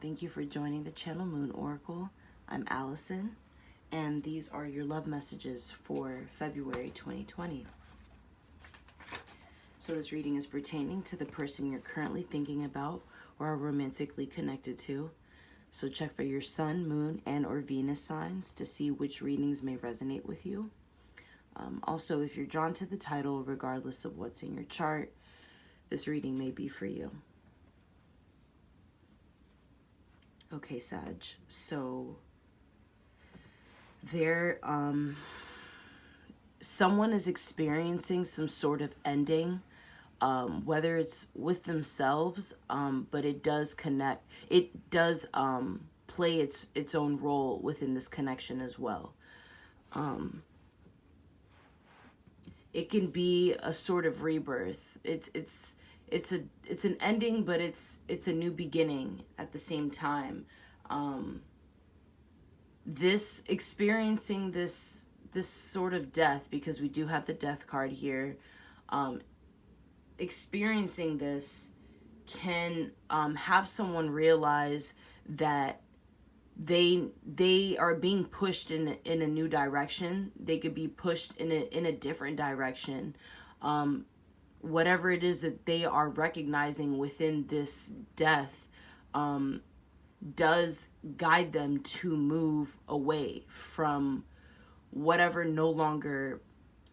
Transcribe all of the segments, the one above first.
Thank you for joining the channel Moon Oracle. I'm Allison, and these are your love messages for February 2020. So this reading is pertaining to the person you're currently thinking about or are romantically connected to. So check for your sun, moon, and or Venus signs to see which readings may resonate with you. Also, if you're drawn to the title, regardless of what's in your chart, this reading may be for you. Okay, Sag. So someone is experiencing some sort of ending, whether it's with themselves, but it does connect. It does play its own role within this connection as well. It can be a sort of rebirth. It's an ending, but it's a new beginning at the same time. Experiencing this sort of death, because we do have the death card here, experiencing this can have someone realize that they are being pushed in a new direction. They could be pushed in a different direction. Whatever it is that they are recognizing within this death does guide them to move away from whatever no longer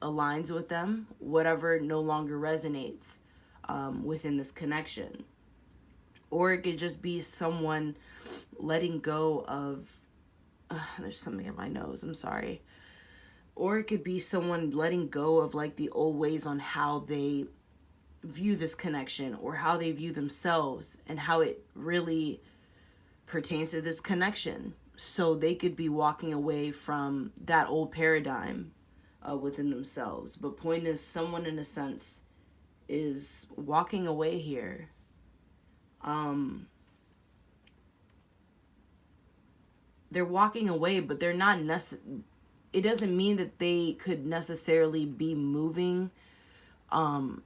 aligns with them, whatever no longer resonates within this connection. Or it could just be someone letting go of, there's something in my nose, I'm sorry. Or it could be someone letting go of like the old ways on how they view this connection or how they view themselves and how it really pertains to this connection. So they could be walking away from that old paradigm within themselves. But point is, someone in a sense is walking away here. They're walking away, but they're not it doesn't mean that they could necessarily be moving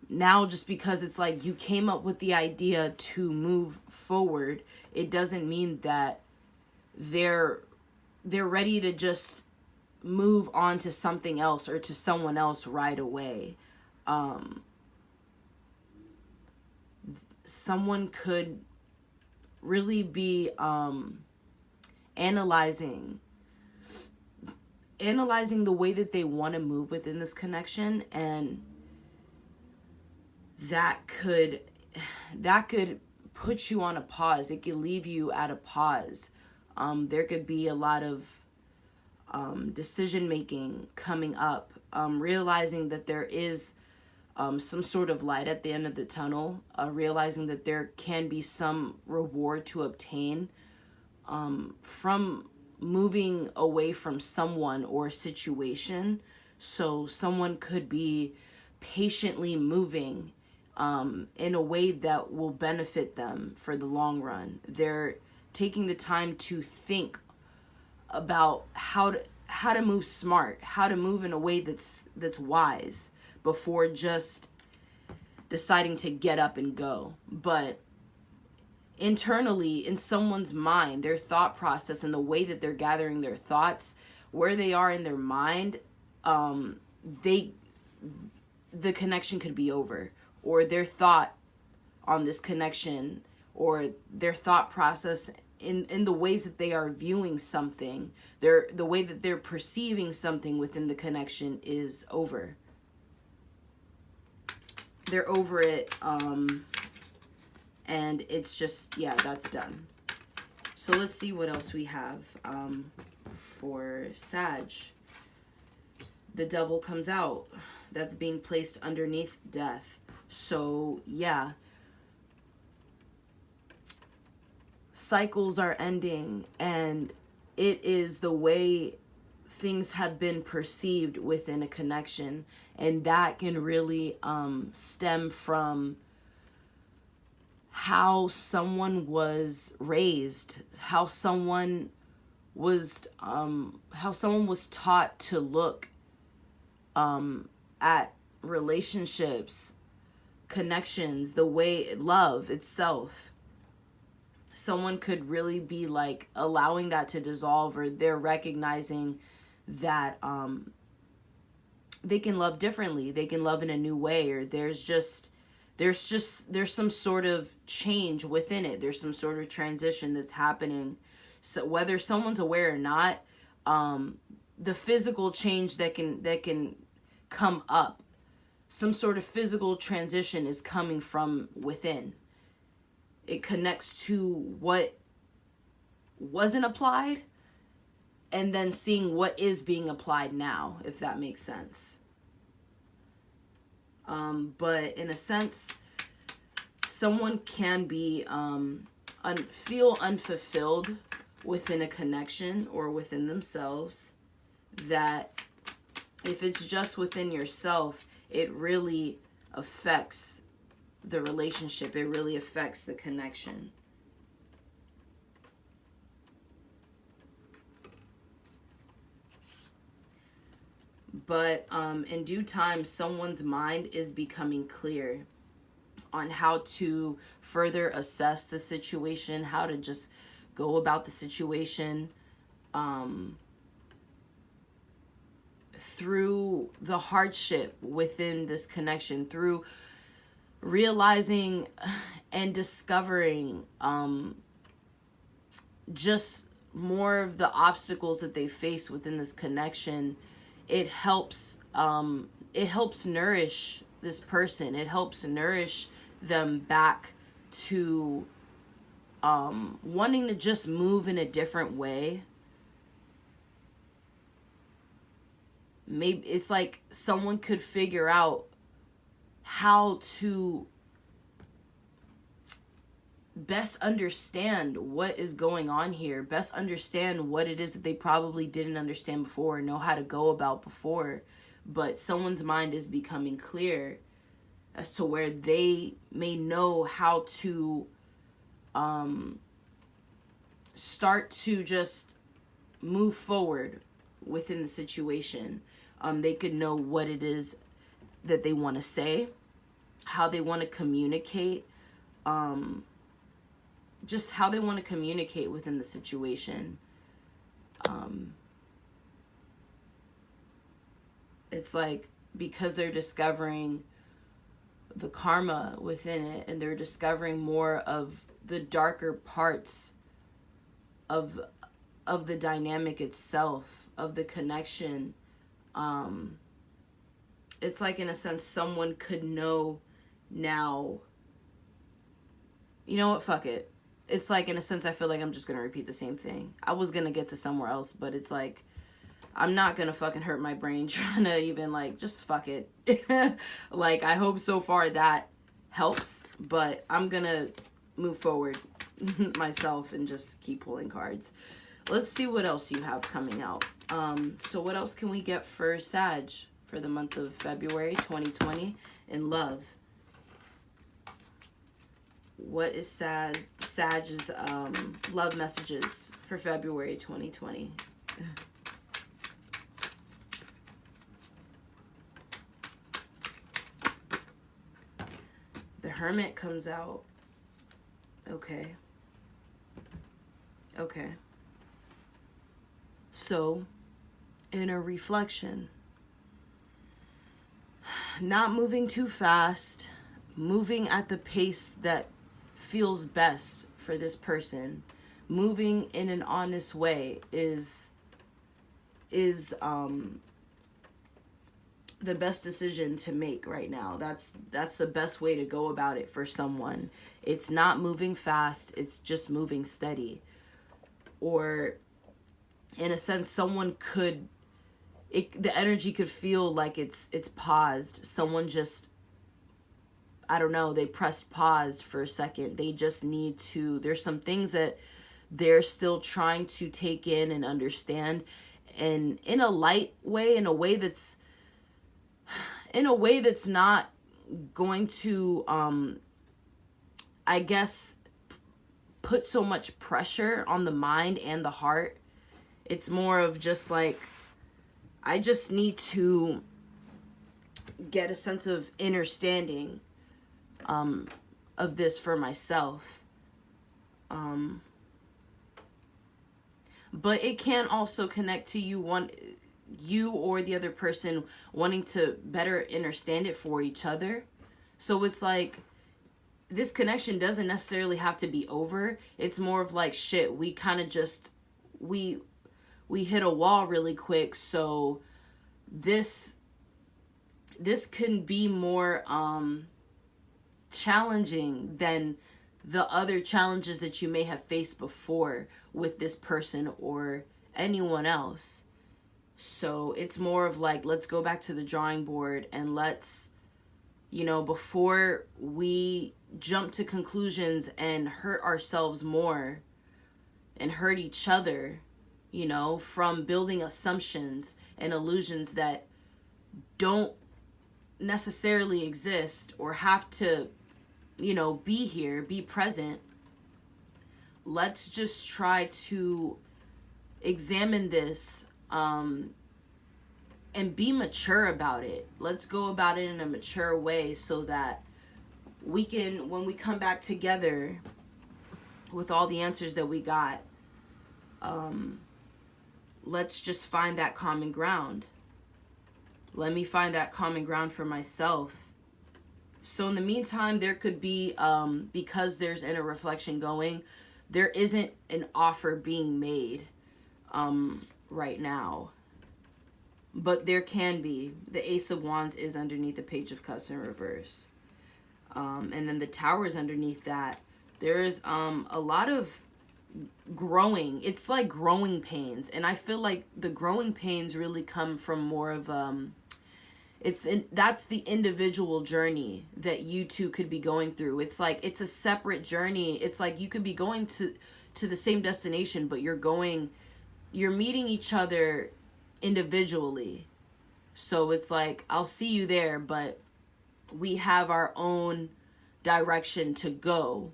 now, just because it's like you came up with the idea to move forward. It doesn't mean that they're ready to just move on to something else or to someone else right away. Someone could really be analyzing the way that they want to move within this connection, and that could put you on a pause. It could leave you at a pause. There could be a lot of decision making coming up, realizing that there is some sort of light at the end of the tunnel, realizing that there can be some reward to obtain from moving away from someone or a situation. So someone could be patiently moving in a way that will benefit them for the long run. They're taking the time to think about how to move smart, how to move in a way that's wise, before just deciding to get up and go. But internally, in someone's mind, their thought process and the way that they're gathering their thoughts, where they are in their mind, the connection could be over, or their thought on this connection, or their thought process in the ways that they are viewing something, the way that they're perceiving something within the connection is over. They're over it, and it's just, yeah, that's done. So let's see what else we have for Sag. The Devil comes out. That's being placed underneath death. So, yeah. Cycles are ending, and it is the way things have been perceived within a connection, and that can really stem from how someone was raised, how someone was taught to look at relationships, connections, the way love itself. someone could really be like allowing that to dissolve, or they're recognizing that they can love differently, they can love in a new way, or there's some sort of change within it, there's some sort of transition that's happening. So whether someone's aware or not, the physical change that can come up, some sort of physical transition is coming from within. It connects to what wasn't applied, and then seeing what is being applied now, if that makes sense. But in a sense, someone can be feel unfulfilled within a connection or within themselves, that if it's just within yourself, it really affects the relationship, it really affects the connection. But in due time, someone's mind is becoming clear on how to further assess the situation, how to just go about the situation, through the hardship within this connection, through realizing and discovering just more of the obstacles that they face within this connection. It helps nourish this person. It helps nourish them back to wanting to just move in a different way. Maybe it's like someone could figure out how to best understand what is going on here, best understand what it is that they probably didn't understand before, know how to go about before. But someone's mind is becoming clear as to where they may know how to start to just move forward within the situation. They could know what it is that they want to say, how they want to communicate, just how they want to communicate within the situation. It's like, because they're discovering the karma within it, and they're discovering more of the darker parts of the dynamic itself, of the connection. It's like, in a sense, someone could know now, you know what, fuck it. It's like, in a sense, I feel like I'm just going to repeat the same thing. I was going to get to somewhere else, but it's like, I'm not going to fucking hurt my brain trying to even, like, just fuck it. Like, I hope so far that helps, but I'm going to move forward myself and just keep pulling cards. Let's see what else you have coming out. So what else can we get for Sag for the month of February 2020 in love? What is Sag's love messages for February 2020? The Hermit comes out. Okay. Okay. So, inner reflection. Not moving too fast, moving at the pace that feels best for this person, moving in an honest way is the best decision to make right now. That's the best way to go about it for someone. It's not moving fast, it's just moving steady. Or in a sense, someone could, the energy could feel like it's paused. Someone just, I don't know, they pressed paused for a second. They just need to, there's some things that they're still trying to take in and understand, and in a light way, in a way that's not going to, I guess, put so much pressure on the mind and the heart. It's more of just like, I just need to get a sense of understanding of this for myself. But it can also connect to you or the other person wanting to better understand it for each other. So it's like, this connection doesn't necessarily have to be over. It's more of like, shit, we kind of just, we hit a wall really quick. So this can be more challenging than the other challenges that you may have faced before with this person or anyone else. So it's more of like, let's go back to the drawing board and let's, before we jump to conclusions and hurt ourselves more and hurt each other, from building assumptions and illusions that don't necessarily exist or have to, be here, be present. Let's just try to examine this and be mature about it. Let's go about it in a mature way so that we can, when we come back together with all the answers that we got, let's just find that common ground. Let me find that common ground for myself. So in the meantime, there could be, because there's inner reflection going, there isn't an offer being made right now. But there can be. The Ace of Wands is underneath the Page of Cups in reverse. And then the Tower is underneath that. There is a lot of growing. It's like growing pains. And I feel like the growing pains really come from more of... that's the individual journey that you two could be going through. It's like, it's a separate journey. It's like you could be going to the same destination, but you're meeting each other individually. So it's like, I'll see you there, but we have our own direction to go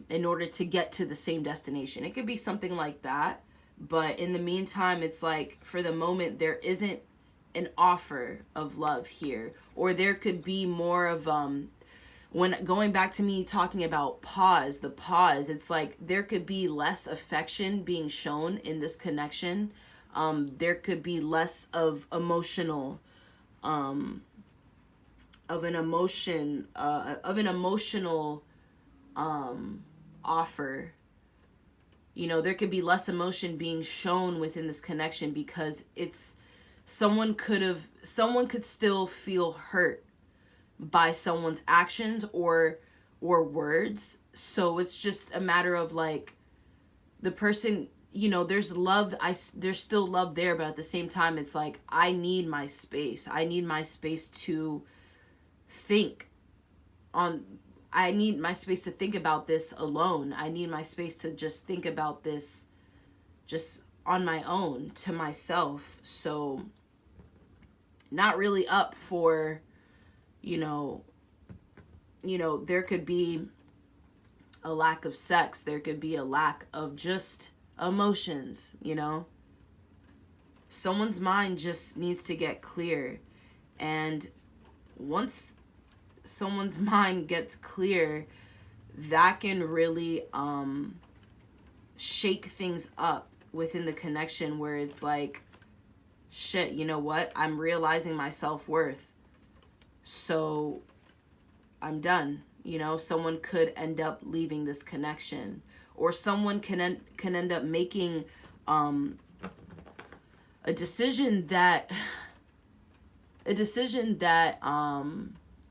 in order to get to the same destination. It could be something like that. But in the meantime, it's like, for the moment, there isn't an offer of love here. Or there could be more of, when going back to me talking about the pause, it's like there could be less affection being shown in this connection. There could be less of emotional, of an emotional offer. There could be less emotion being shown within this connection because someone could still feel hurt by someone's actions or words. So it's just a matter of like, the person, there's love, there's still love there, but at the same time, it's like, I need my space. I need my space to think about this alone. I need my space to just think about this just on my own, to myself. So not really up for, there could be a lack of sex. There could be a lack of just emotions, Someone's mind just needs to get clear. And once someone's mind gets clear, that can really shake things up within the connection, where it's like, shit, you know what? I'm realizing my self-worth. So I'm done. Someone could end up leaving this connection, or someone can end up making a decision that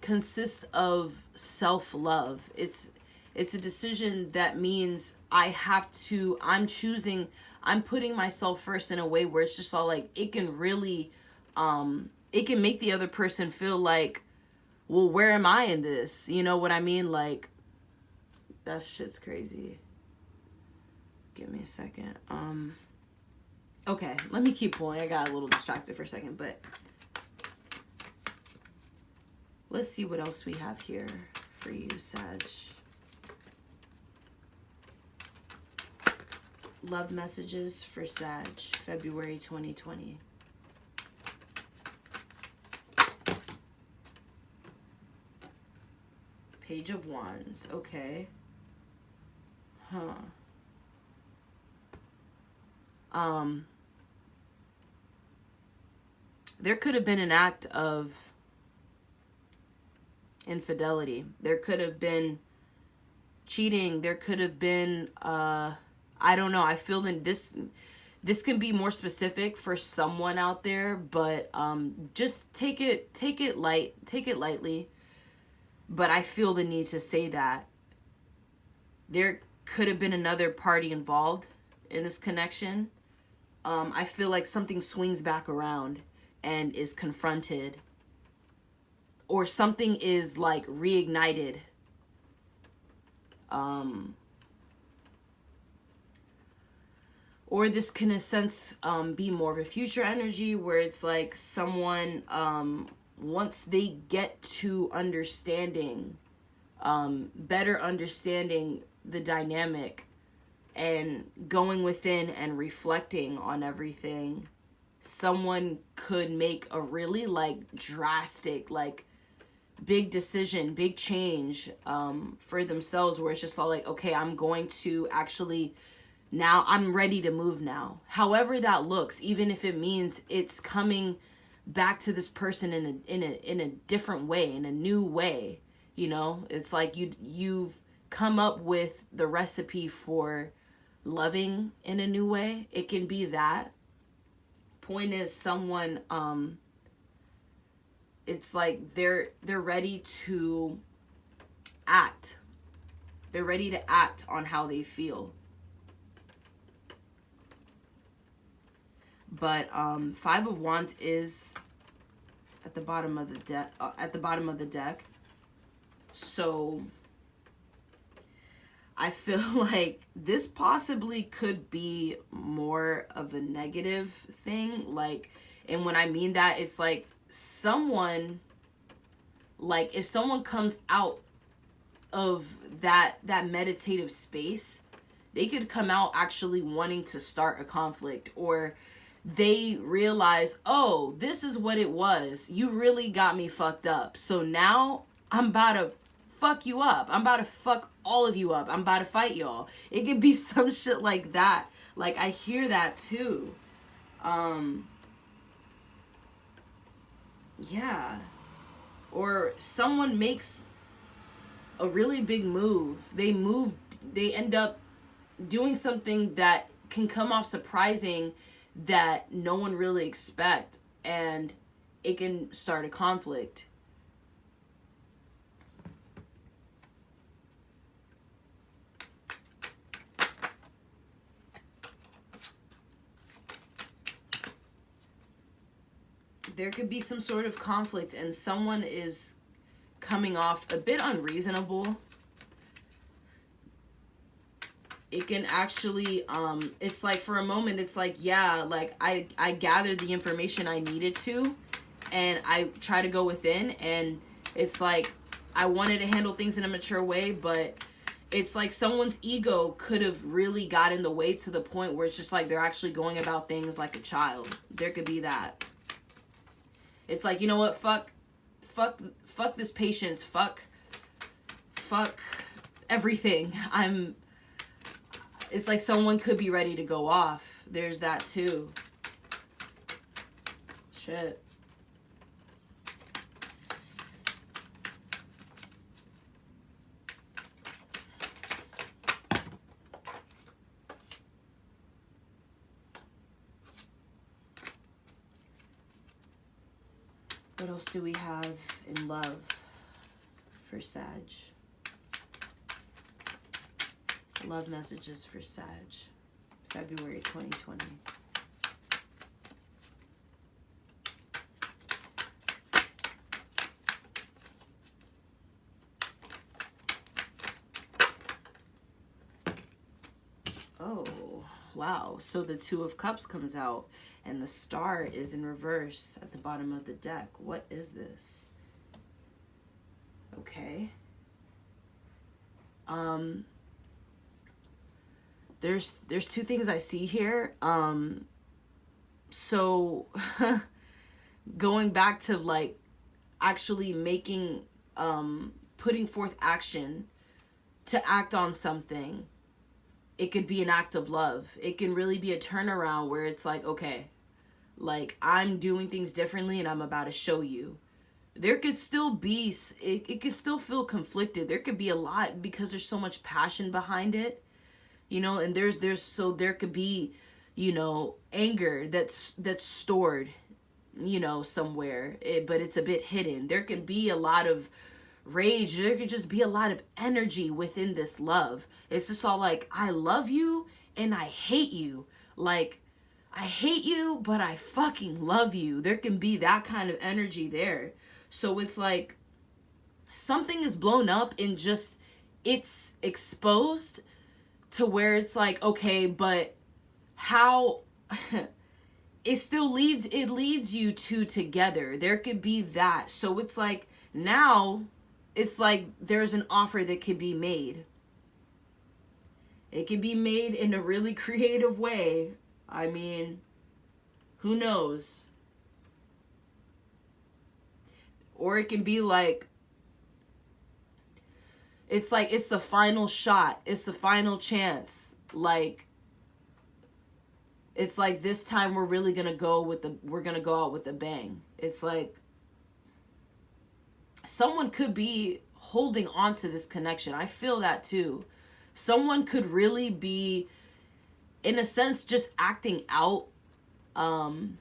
consists of self-love. It's a decision that means I'm putting myself first in a way where it's just all like, it can really, it can make the other person feel like, well, where am I in this? You know what I mean? Like, that shit's crazy. Give me a second. Okay, let me keep pulling. I got a little distracted for a second, but let's see what else we have here for you, Sag. Love messages for Sag, February 2020. Page of Wands, okay. There could have been an act of infidelity. There could have been cheating. There could have been, I don't know. I feel that this can be more specific for someone out there, but just take it lightly. But I feel the need to say that there could have been another party involved in this connection. I feel like something swings back around and is confronted, or something is like reignited. Or this can, in a sense, be more of a future energy where it's like someone, once they get to understanding, better understanding the dynamic and going within and reflecting on everything, someone could make a really like drastic, like big decision, big change for themselves, where it's just all like, okay, I'm going to actually, now I'm ready to move now. However that looks, even if it means it's coming back to this person in a different way, in a new way, you know? It's like you've come up with the recipe for loving in a new way. It can be that. Point is, someone, it's like they're ready to act. They're ready to act on how they feel. But 5 of Wands is at the bottom of the deck. So I feel like this possibly could be more of a negative thing. Like, and when I mean that, it's like someone, like if someone comes out of that meditative space, they could come out actually wanting to start a conflict, or they realize, oh, this is what it was. You really got me fucked up. So now I'm about to fuck you up. I'm about to fuck all of you up. I'm about to fight y'all. It could be some shit like that. Like, I hear that too. Yeah. Or someone makes a really big move. They end up doing something that can come off surprising, that no one really expect, and it can start a conflict. There could be some sort of conflict, and someone is coming off a bit unreasonable. It can actually, it's like for a moment, it's like, yeah, like I gathered the information I needed to, and I try to go within, and it's like, I wanted to handle things in a mature way, but it's like someone's ego could have really got in the way to the point where it's just like, they're actually going about things like a child. There could be that. It's like, you know what, fuck this patience, fuck everything. It's like someone could be ready to go off. There's that too. Shit. What else do we have in love for Sag? Love messages for Sag, February 2020. Oh, wow. So the 2 of Cups comes out, and the Star is in reverse at the bottom of the deck. What is this? Okay. There's 2 things I see here. So going back to like actually making, putting forth action to act on something. it could be an act of love. It can really be a turnaround where it's like, okay, like I'm doing things differently and I'm about to show you. There could still be, it could still feel conflicted. There could be a lot because there's so much passion behind it, you know, and so there could be, you know, anger that's stored, you know, somewhere, but it's a bit hidden. There can be a lot of rage. There could just be a lot of energy within this love. It's just all like, I love you and I hate you. Like, I hate you, but I fucking love you. There can be that kind of energy there. So it's like something is blown up and just it's exposed to where it's like, okay, but how it leads you two together. There could be that. So it's like now it's like there's an offer that could be made. It can be made in a really creative way. I mean, who knows? Or it can be like it's the final shot. It's the final chance. Like, it's like this time we're really going to go out with a bang. It's like someone could be holding on to this connection. I feel that too. Someone could really be, in a sense, just acting out in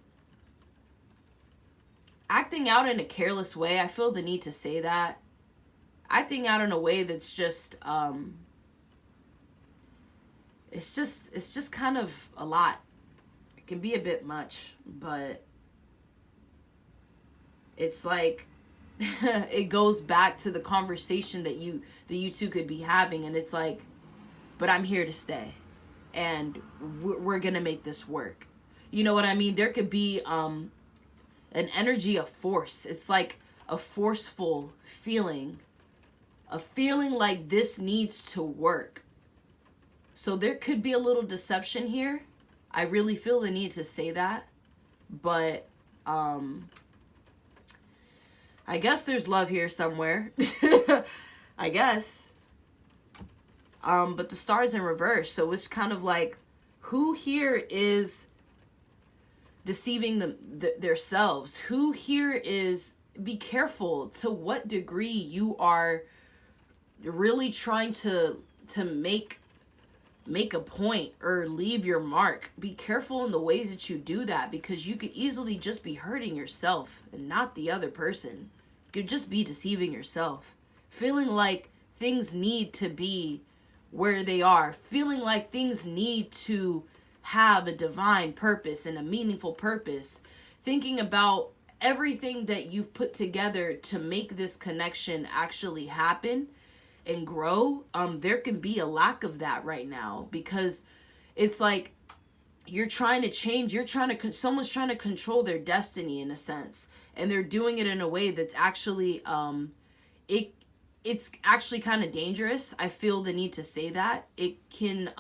a careless way. I feel the need to say that. Acting out in a way that's just, it's just kind of a lot. It can be a bit much, but it's like, it goes back to the conversation that you two could be having, and it's like, but I'm here to stay, and we're gonna make this work. You know what I mean? There could be, an energy of force. It's like a forceful feeling. A feeling like this needs to work. So there could be a little deception here. I really feel the need to say that. But, I guess there's love here somewhere. I guess. But the star's in reverse. So it's kind of like, who here is deceiving themselves? Who here is, be careful to what degree you are really trying to make a point or leave your mark. Be careful in the ways that you do that, because you could easily just be hurting yourself and not the other person. You could just be deceiving yourself, feeling like things need to be where they are, feeling like things need to have a divine purpose and a meaningful purpose, thinking about everything that you've put together to make this connection actually happen and grow. There can be a lack of that right now, because it's like you're trying to change, someone's trying to control their destiny in a sense, and they're doing it in a way that's actually it's actually kind of dangerous. I feel the need to say that. It can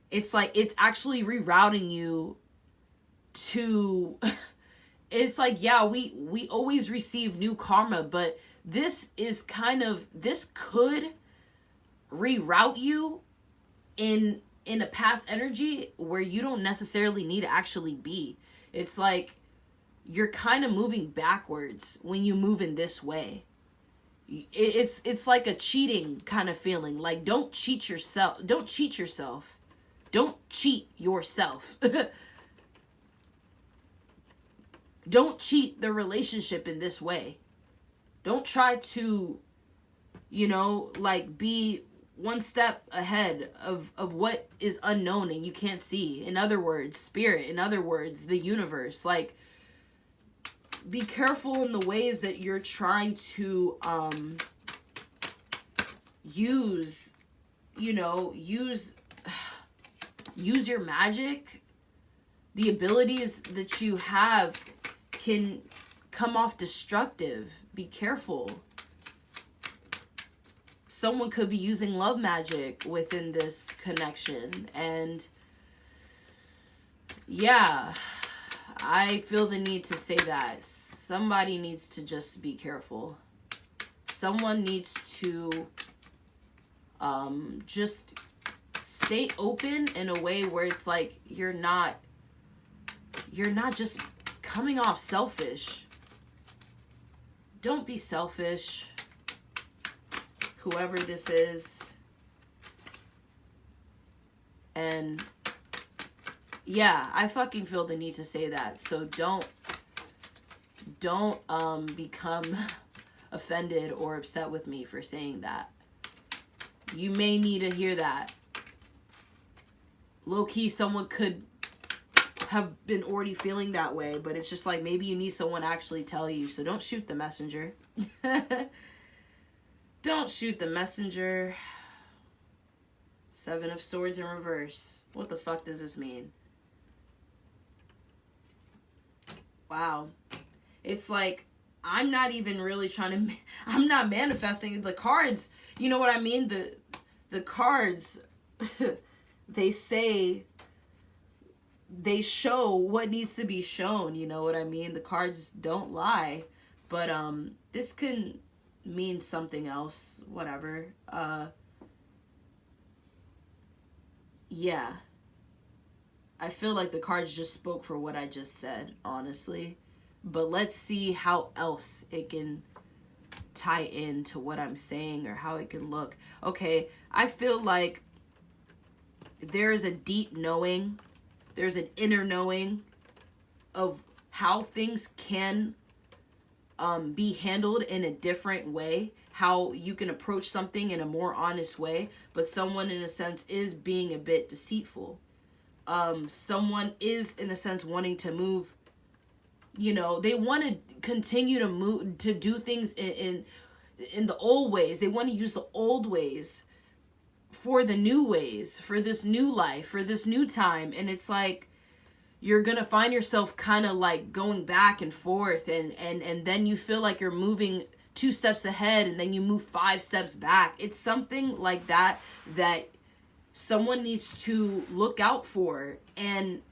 it's like it's actually rerouting you to it's like, yeah, we always receive new karma, but this could reroute you in a past energy where you don't necessarily need to actually be. It's like you're kind of moving backwards when you move in this way. It's like a cheating kind of feeling. Like, don't cheat yourself. Don't cheat yourself. Don't cheat yourself. Don't cheat the relationship in this way. Don't try to, like, be one step ahead of what is unknown and you can't see. In other words, spirit. In other words, the universe. Like, be careful in the ways that you're trying to use your magic. The abilities that you have can come off destructive. Be careful. Someone could be using love magic within this connection. And yeah, I feel the need to say that. Somebody needs to just be careful. Someone needs to just stay open in a way where it's like you're not just coming off selfish. Don't be selfish, whoever this is. And yeah, I fucking feel the need to say that. So don't become offended or upset with me for saying that. You may need to hear that. Low-key, someone could have been already feeling that way, but it's just like maybe you need someone to actually tell you. So don't shoot the messenger. Don't shoot the messenger. 7 of Swords in reverse. What the fuck does this mean? Wow. It's like I'm not even really trying to, I'm not manifesting the cards. You know what I mean? The cards, they say, they show what needs to be shown. You know what I mean? The cards don't lie. But this can mean something else. Whatever. Yeah. I feel like the cards just spoke for what I just said, honestly. But let's see how else it can tie into what I'm saying or how it can look. Okay, I feel like there's a deep knowing. There's an inner knowing of how things can be handled in a different way. How you can approach something in a more honest way. But someone, in a sense, is being a bit deceitful. Someone is, in a sense, wanting to move. You know, they want to continue to move, to do things in the old ways. They want to use the old ways for the new ways, for this new life, for this new time. And it's like, you're going to find yourself kind of like going back and forth. And then you feel like you're moving 2 steps ahead and then you move 5 steps back. It's something like that someone needs to look out for and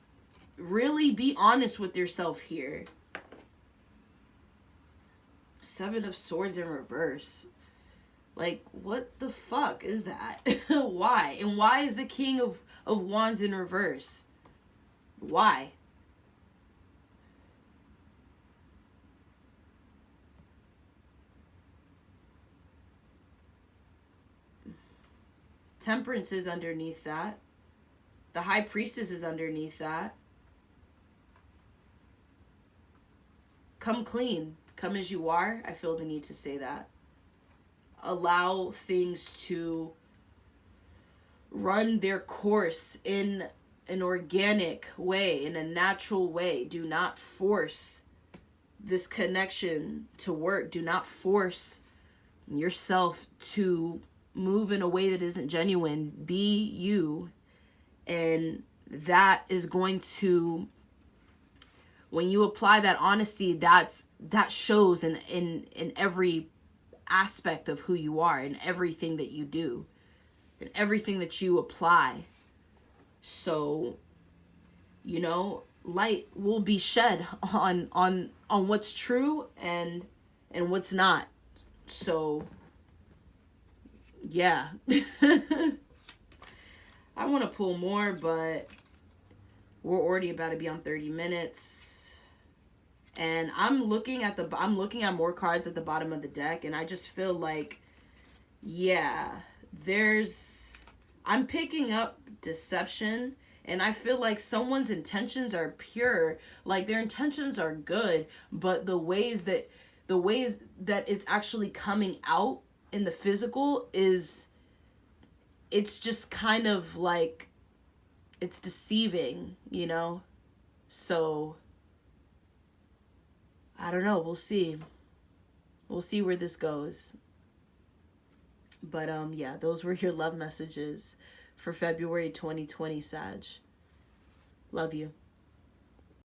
really be honest with yourself here. 7 of Swords in reverse. Like, what the fuck is that? Why? And why is the King of Wands in reverse? Why? Temperance is underneath that. The High Priestess is underneath that. Come clean. Come as you are. I feel the need to say that. Allow things to run their course in an organic way, in a natural way. Do not force this connection to work. Do not force yourself to move in a way that isn't genuine. Be you. And that is going to, when you apply that honesty, that shows in every aspect of who you are, in everything that you do, in everything that you apply. So, you know, light will be shed on what's true and what's not. So, yeah. I want to pull more, but we're already about to be on 30 minutes. And I'm looking at more cards at the bottom of the deck, and I just feel like, yeah, I'm picking up deception, and I feel like someone's intentions are pure, like their intentions are good, but the ways that it's actually coming out in the physical it's just kind of like, it's deceiving, you know? So, I don't know. We'll see. We'll see where this goes. But, yeah, those were your love messages for February 2020, Sag. Love you.